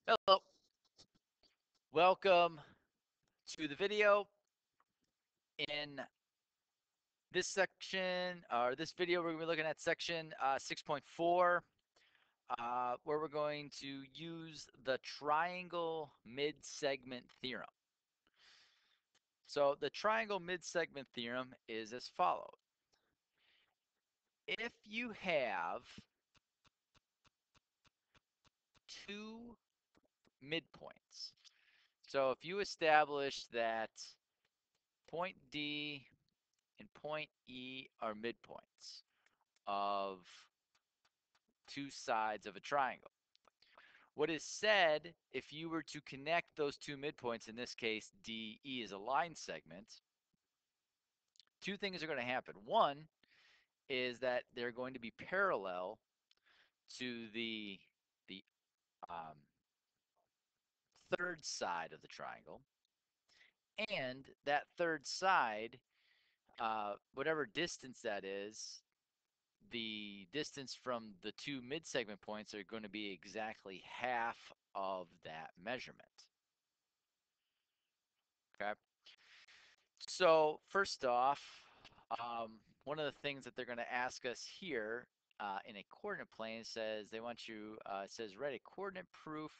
Hello, welcome to the video. In this section, or this video, we're going to be looking at section 6.4, where we're going to use the triangle mid-segment theorem. So the triangle mid-segment theorem is as follows. If you have two midpoints, so if you establish that point D and point E are midpoints of two sides of a triangle. What is said, if you were to connect those two midpoints, in this case, DE is a line segment, two things are going to happen. One is that they're going to be parallel to the um, third side of the triangle, and that third side, whatever distance that is, the distance from the two mid-segment points are going to be exactly half of that measurement. Okay. So first off, one of the things that they're going to ask us here in a coordinate plane says they want you, says write a coordinate proof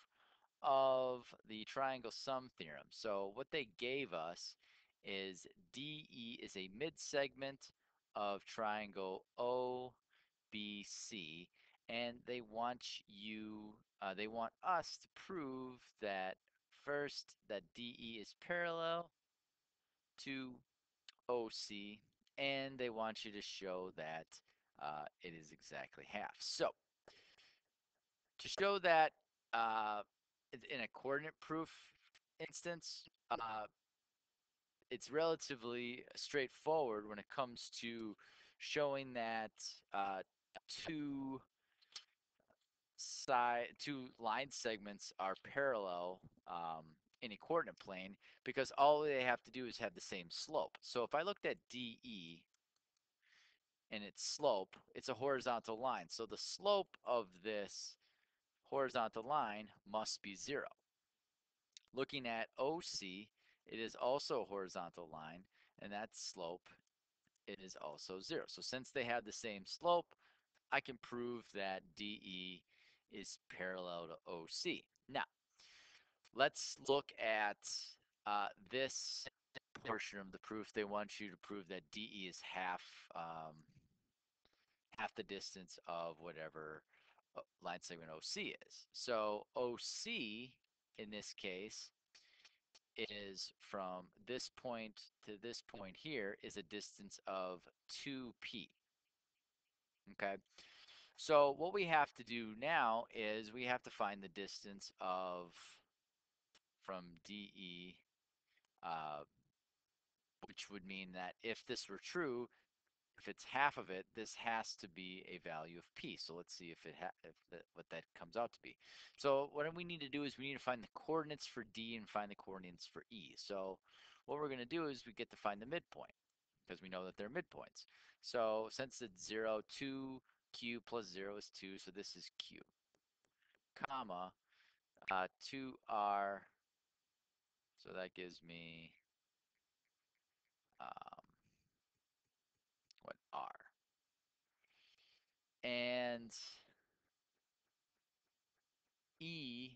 of the triangle sum theorem. So what they gave us is DE is a mid-segment of triangle OBC, and they want you, they want us to prove that first that DE is parallel to OC, and they want you to show that it is exactly half. So to show that in a coordinate proof instance, it's relatively straightforward when it comes to showing that uh, two two line segments are parallel in a coordinate plane, because all they have to do is have the same slope. So if I looked at DE and its slope, it's a horizontal line. So the slope of this horizontal line must be 0. Looking at OC, it is also a horizontal line, and that slope is also 0. So since they have the same slope, I can prove that DE is parallel to OC. Now, let's look at this portion of the proof. They want you to prove that DE is half the distance of whatever line segment OC is. So OC in this case is from this point to this point here is a distance of 2p. Okay, so what we have to do now is we have to find the distance of from DE, uh, which would mean that if this were true, if it's half of it, this has to be a value of p. So let's see what that comes out to be. So what we need to do is we need to find the coordinates for D and find the coordinates for E. So what we're going to do is we get to find the midpoint, because we know that they're midpoints. So since it's 0, 2q plus 0 is 2, so this is q, comma, 2r, so that gives me um, what, r. And E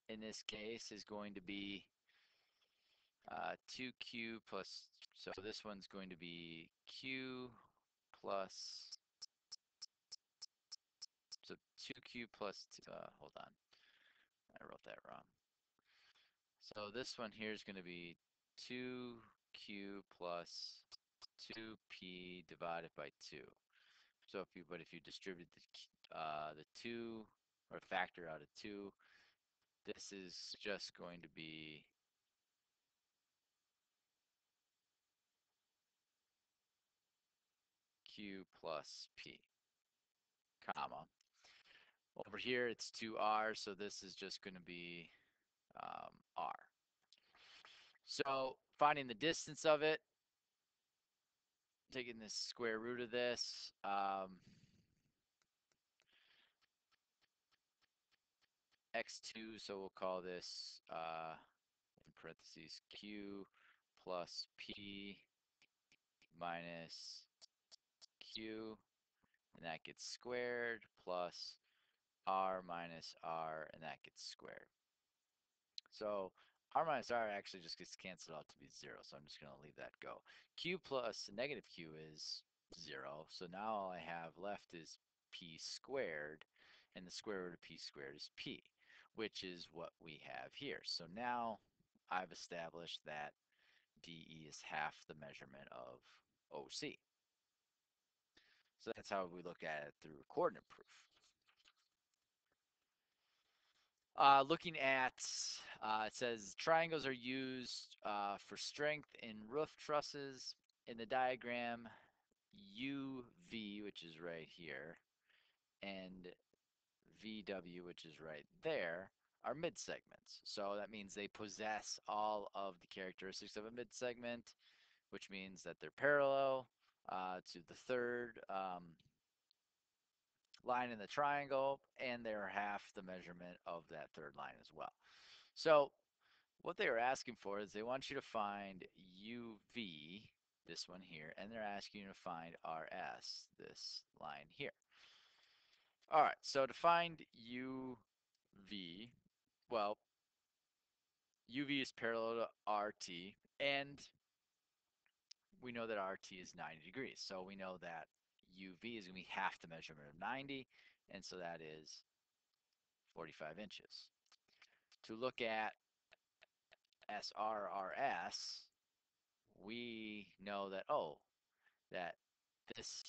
in this case is going to be 2q plus, so this one's going to be q plus, so 2q plus, hold on, I wrote that wrong. So this one here is going to be 2q plus 2p divided by 2. So if you distribute the 2 or factor out of 2, this is just going to be q plus p, comma. Over here it's 2r, so this is just going to be r. So finding the distance of it, taking the square root of this, x2, so we'll call this in parentheses q plus p minus q, and that gets squared, plus r minus r, and that gets squared. So r minus r actually just gets canceled out to be 0, so I'm just going to leave that go. Q plus negative q is 0, so now all I have left is p squared, and the square root of p squared is p, which is what we have here. So now I've established that DE is half the measurement of OC. So that's how we look at it through coordinate proof. Looking at, it says triangles are used for strength in roof trusses. In the diagram, UV, which is right here, and VW, which is right there, are midsegments. So that means they possess all of the characteristics of a midsegment, which means that they're parallel to the third line in the triangle, and they're half the measurement of that third line as well. So what they are asking for is they want you to find UV, this one here, and they're asking you to find RS, this line here. All right, so to find UV, well, UV is parallel to RT, and we know that RT is 90 degrees. So we know that UV is going to be half the measurement of 90, and so that is 45 inches. To look at SRRS, we know that, oh, that this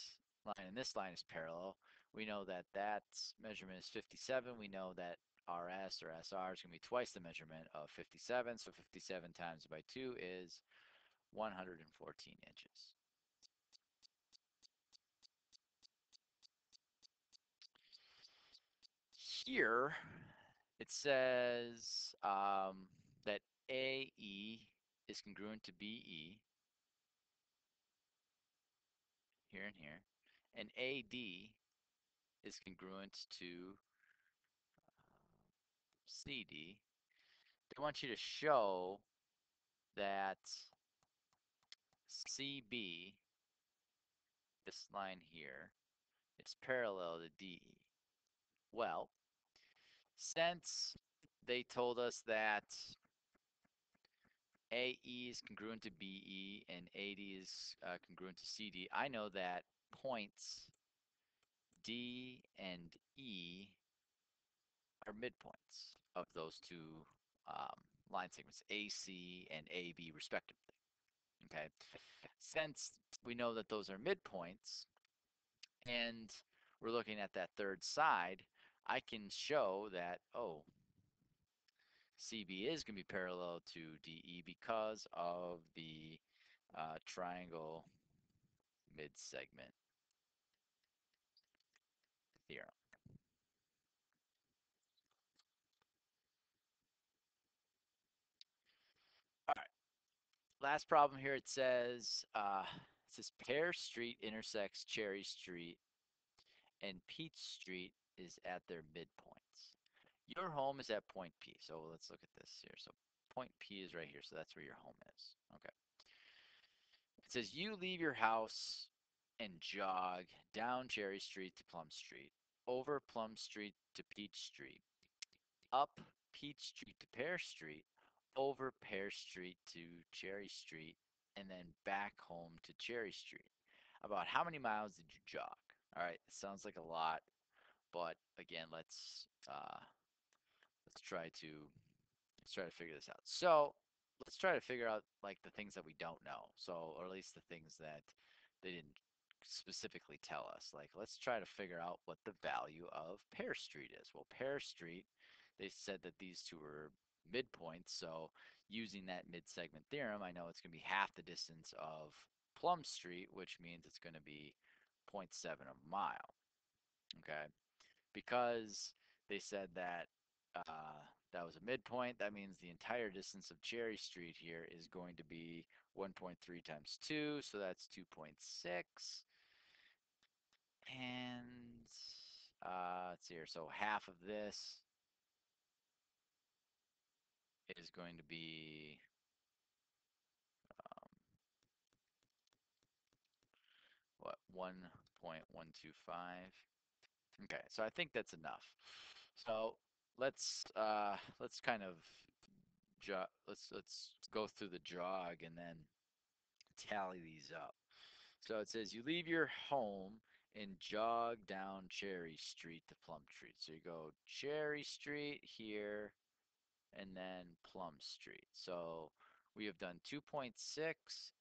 line and this line is parallel. We know that that measurement is 57. We know that RS or SR is going to be twice the measurement of 57. So 57 times by 2 is 114 inches. Here it says that AE is congruent to BE here and here, and AD is congruent to CD. They want you to show that CB, this line here, is parallel to DE. Well, since they told us that AE is congruent to BE and AD is congruent to CD, I know that points D and E are midpoints of those two line segments, AC and AB respectively. Okay, since we know that those are midpoints and we're looking at that third side, I can show that, oh, CB is going to be parallel to DE because of the triangle mid-segment theorem. All right, last problem here. It says Pear Street intersects Cherry Street and Peach Street is at their midpoints. Your home is at point P. So let's look at this here. So point P is right here. So that's where your home is. Okay. It says you leave your house and jog down Cherry Street to Plum Street, over Plum Street to Peach Street, up Peach Street to Pear Street, over Pear Street to Cherry Street, and then back home to Cherry Street. About how many miles did you jog? All right, it sounds like a lot, but again, let's try to figure this out. So let's try to figure out like the things that we don't know. So, or at least the things that they didn't specifically tell us. Like, let's try to figure out what the value of Pear Street is. Well, Pear Street, they said that these two were midpoints. So using that mid-segment theorem, I know it's going to be half the distance of Plum Street, which means it's going to be 0.7 of a mile. Okay, because they said that that was a midpoint, that means the entire distance of Cherry Street here is going to be 1.3 times 2, so that's 2.6. And let's see here, so half of this is going to be um, what 1.125. Okay, so I think that's enough. So let's kind of let's go through the jog and then tally these up. So it says you leave your home and jog down Cherry Street to Plum Street. So you go Cherry Street here and then Plum Street. So we have done 2.6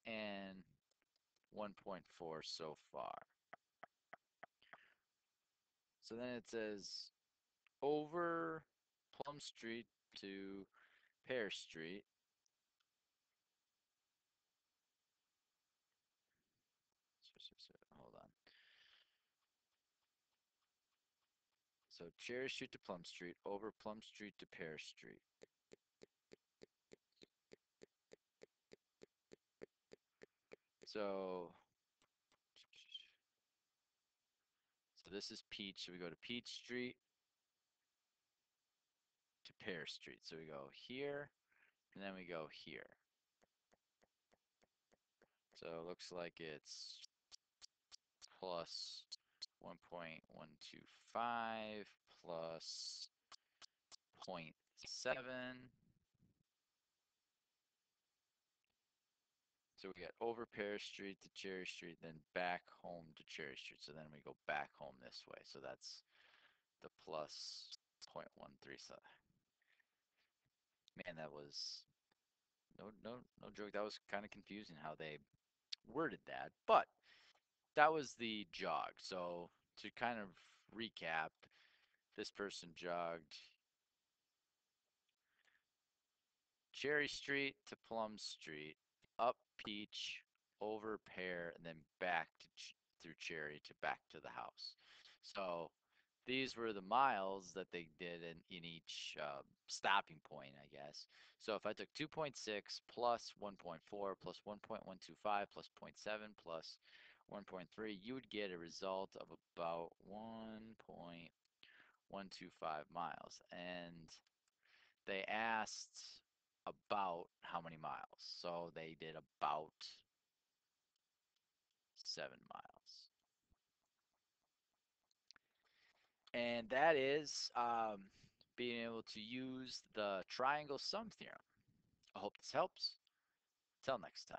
and 1.4 so far. So then it says over Plum Street to Pear Street. Hold on. So Cherry Street to Plum Street, over Plum Street to Pear Street. So this is Peach. So we go to Peach Street to Pear Street. So we go here and then we go here. So it looks like it's plus 1.125 plus 0.7. So we get over Pear Street to Cherry Street, then back home to Cherry Street. So then we go back home this way. So that's the plus 0.13. So, man, that was no joke. That was kind of confusing how they worded that. But that was the jog. So to kind of recap, this person jogged Cherry Street to Plum Street, up Peach, over Pear, and then back to through Cherry to back to the house. So these were the miles that they did in each stopping point, I guess. So if I took 2.6 plus 1.4 plus 1.125 plus 0.7 plus 1.3, you would get a result of about 1.125 miles. And they asked about how many miles. So they did about 7 miles. And that is being able to use the triangle sum theorem. I hope this helps. Till next time.